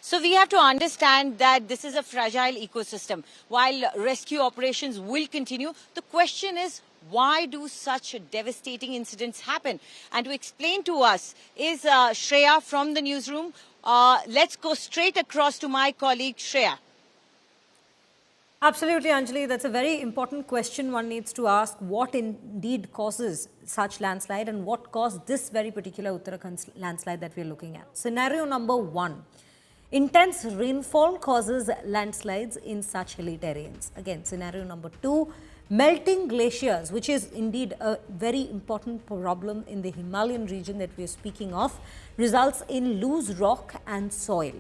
So we have to understand that this is a fragile ecosystem. While rescue operations will continue, the question is, why do such devastating incidents happen? And to explain to us is Shreya from the newsroom. Let's go straight across to my colleague Shreya. Absolutely, Anjali. That's a very important question one needs to ask. What indeed causes such landslide and what caused this very particular Uttarakhand landslide that we're looking at? Scenario number one. Intense rainfall causes landslides in such hilly terrains. Again, scenario number two. Melting glaciers, which is indeed a very important problem in the Himalayan region that we are speaking of, results in loose rock and soil.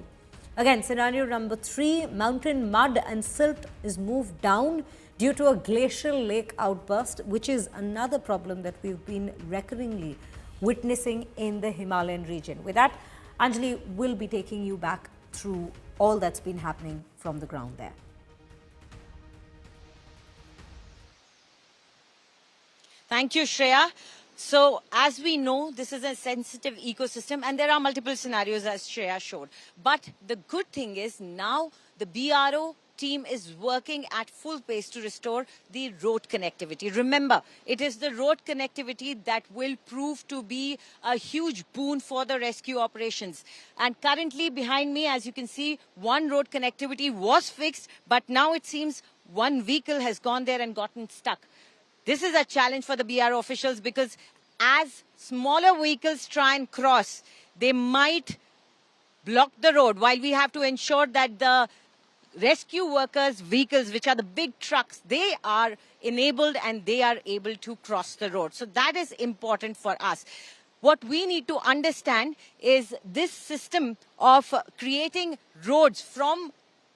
Again, scenario number three, mountain mud and silt is moved down due to a glacial lake outburst, which is another problem that we've been recurringly witnessing in the Himalayan region. With that, Anjali will be taking you back through all that's been happening from the ground there. Thank you, Shreya. So, as we know, this is a sensitive ecosystem and there are multiple scenarios as Shreya showed. But the good thing is now the BRO team is working at full pace to restore the road connectivity. Remember, it is the road connectivity that will prove to be a huge boon for the rescue operations. And currently behind me, as you can see, one road connectivity was fixed, but now it seems one vehicle has gone there and gotten stuck. This is a challenge for the BRO officials because as smaller vehicles try and cross, they might block the road while we have to ensure that the rescue workers' vehicles, which are the big trucks, they are enabled and they are able to cross the road. So that is important for us. What we need to understand is this system of creating roads from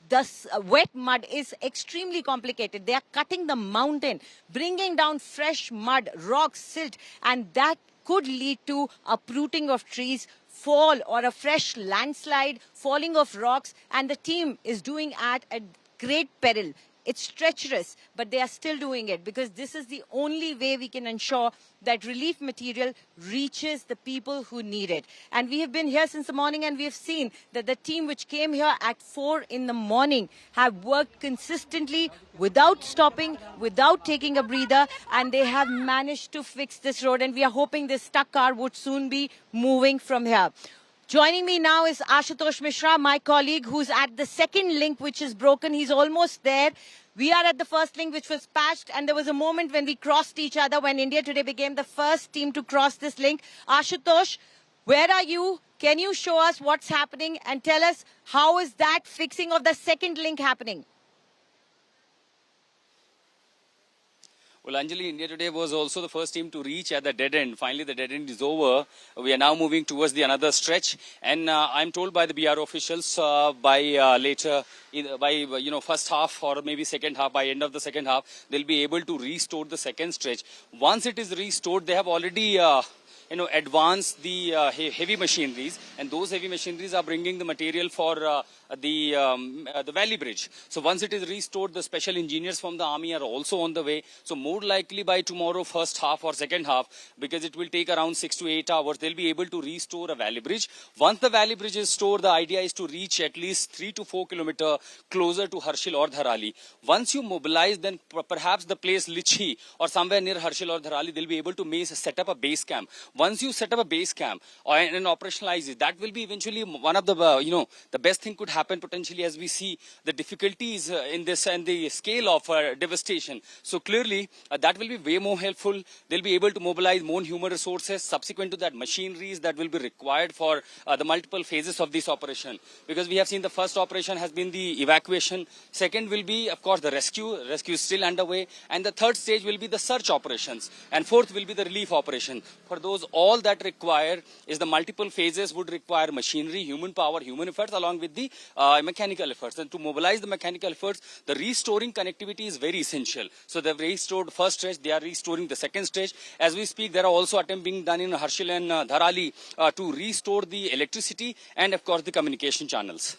the wet mud is extremely complicated. They are cutting the mountain, bringing down fresh mud, rocks, silt, and that could lead to uprooting of trees, fall or a fresh landslide, falling of rocks, and the team is doing at a great peril. It's treacherous, but they are still doing it because this is the only way we can ensure that relief material reaches the people who need it. And we have been here since the morning and we have seen that the team which came here at 4 in the morning have worked consistently without stopping, without taking a breather, and they have managed to fix this road. And we are hoping this stuck car would soon be moving from here. Joining me now is Ashutosh Mishra, my colleague, who's at the second link, which is broken. He's almost there. We are at the first link, which was patched, and there was a moment when we crossed each other when India today became the first team to cross this link. Ashutosh, where are you? Can you show us what's happening and tell us how is that fixing of the second link happening? Well, Anjali, India today was also the first team to reach at the dead end. Finally, the dead end is over. We are now moving towards the another stretch. And I'm told by the BRO officials by later, first half or maybe second half, by end of the second half, they'll be able to restore the second stretch. Once it is restored, they have already advance the heavy machineries, and those heavy machineries are bringing the material for the valley bridge. So once it is restored, the special engineers from the army are also on the way. So more likely by tomorrow, first half or second half, because it will take around 6 to 8 hours, they'll be able to restore a valley bridge. Once the valley bridge is stored, the idea is to reach at least 3 to 4 kilometers closer to Harshal or Dharali. Once you mobilize, then perhaps the place Lichi or somewhere near Harshal or Dharali, they'll be able to set up a base camp. Once you set up a base camp and operationalize it, that will be eventually one of the, the best thing could happen potentially as we see the difficulties in this and the scale of devastation. So clearly that will be way more helpful. They'll be able to mobilize more human resources. Subsequent to that, machineries that will be required for the multiple phases of this operation. Because we have seen the first operation has been the evacuation. Second will be, of course, the rescue. Rescue is still underway. And the third stage will be the search operations. And fourth will be the relief operation. For those, all that require is the multiple phases would require machinery, human power, human efforts along with the mechanical efforts. And to mobilize the mechanical efforts, the restoring connectivity is very essential. So they've restored first stage, they are restoring the second stage. As we speak, there are also attempts being done in Harshal and Dharali to restore the electricity and of course the communication channels.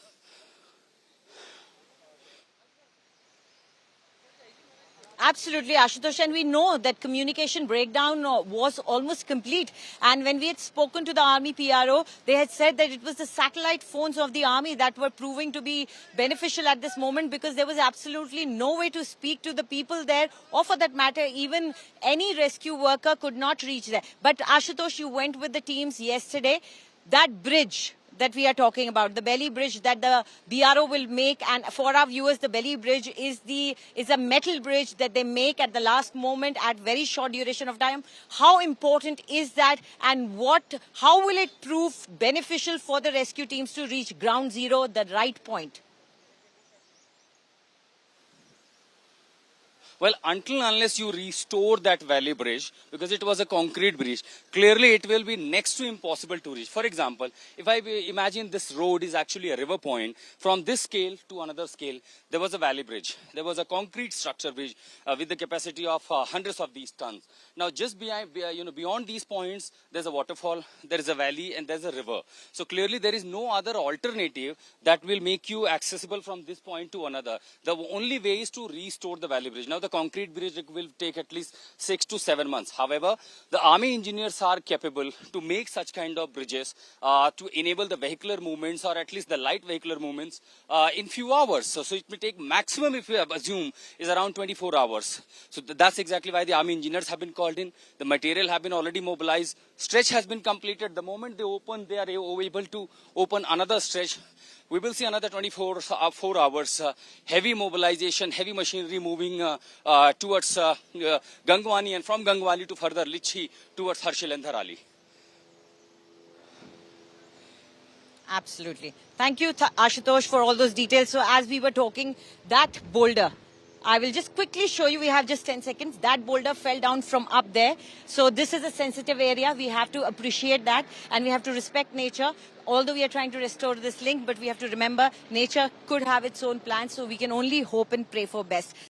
Absolutely, Ashutosh, and we know that communication breakdown was almost complete. And when we had spoken to the Army PRO, they had said that it was the satellite phones of the Army that were proving to be beneficial at this moment, because there was absolutely no way to speak to the people there, or for that matter, even any rescue worker could not reach there. But Ashutosh, you went with the teams yesterday. That bridge that we are talking about, the Belly Bridge that the BRO will make, and for our viewers, the Belly Bridge is a metal bridge that they make at the last moment at very short duration of time. How important is that, and how will it prove beneficial for the rescue teams to reach ground zero, the right point? Well, until unless you restore that valley bridge, because it was a concrete bridge, clearly it will be next to impossible to reach. For example, if I imagine this road is actually a river point, from this scale to another scale, there was a valley bridge. There was a concrete structure bridge with the capacity of hundreds of these tons. Now, just beyond these points, there's a waterfall, there is a valley, and there's a river. So clearly, there is no other alternative that will make you accessible from this point to another. The only way is to restore the valley bridge. Now, the concrete bridge will take at least 6 to 7 months. However, the Army engineers are capable to make such kind of bridges to enable the vehicular movements, or at least the light vehicular movements, in few hours. So it may take maximum, if you assume, is around 24 hours. So that's exactly why the Army engineers have been called in. The material have been already mobilized. Stretch has been completed. The moment they open, they are able to open another stretch. We will see another 24 hours, heavy mobilization, heavy machinery moving towards Gangwani, and from Gangwani to further Lichi towards Harshal and Dharali. Absolutely. Thank you, Ashutosh, for all those details. So as we were talking, that boulder, I will just quickly show you, we have just 10 seconds. That boulder fell down from up there. So this is a sensitive area. We have to appreciate that, and we have to respect nature. Although we are trying to restore this link, but we have to remember nature could have its own plans, so we can only hope and pray for best.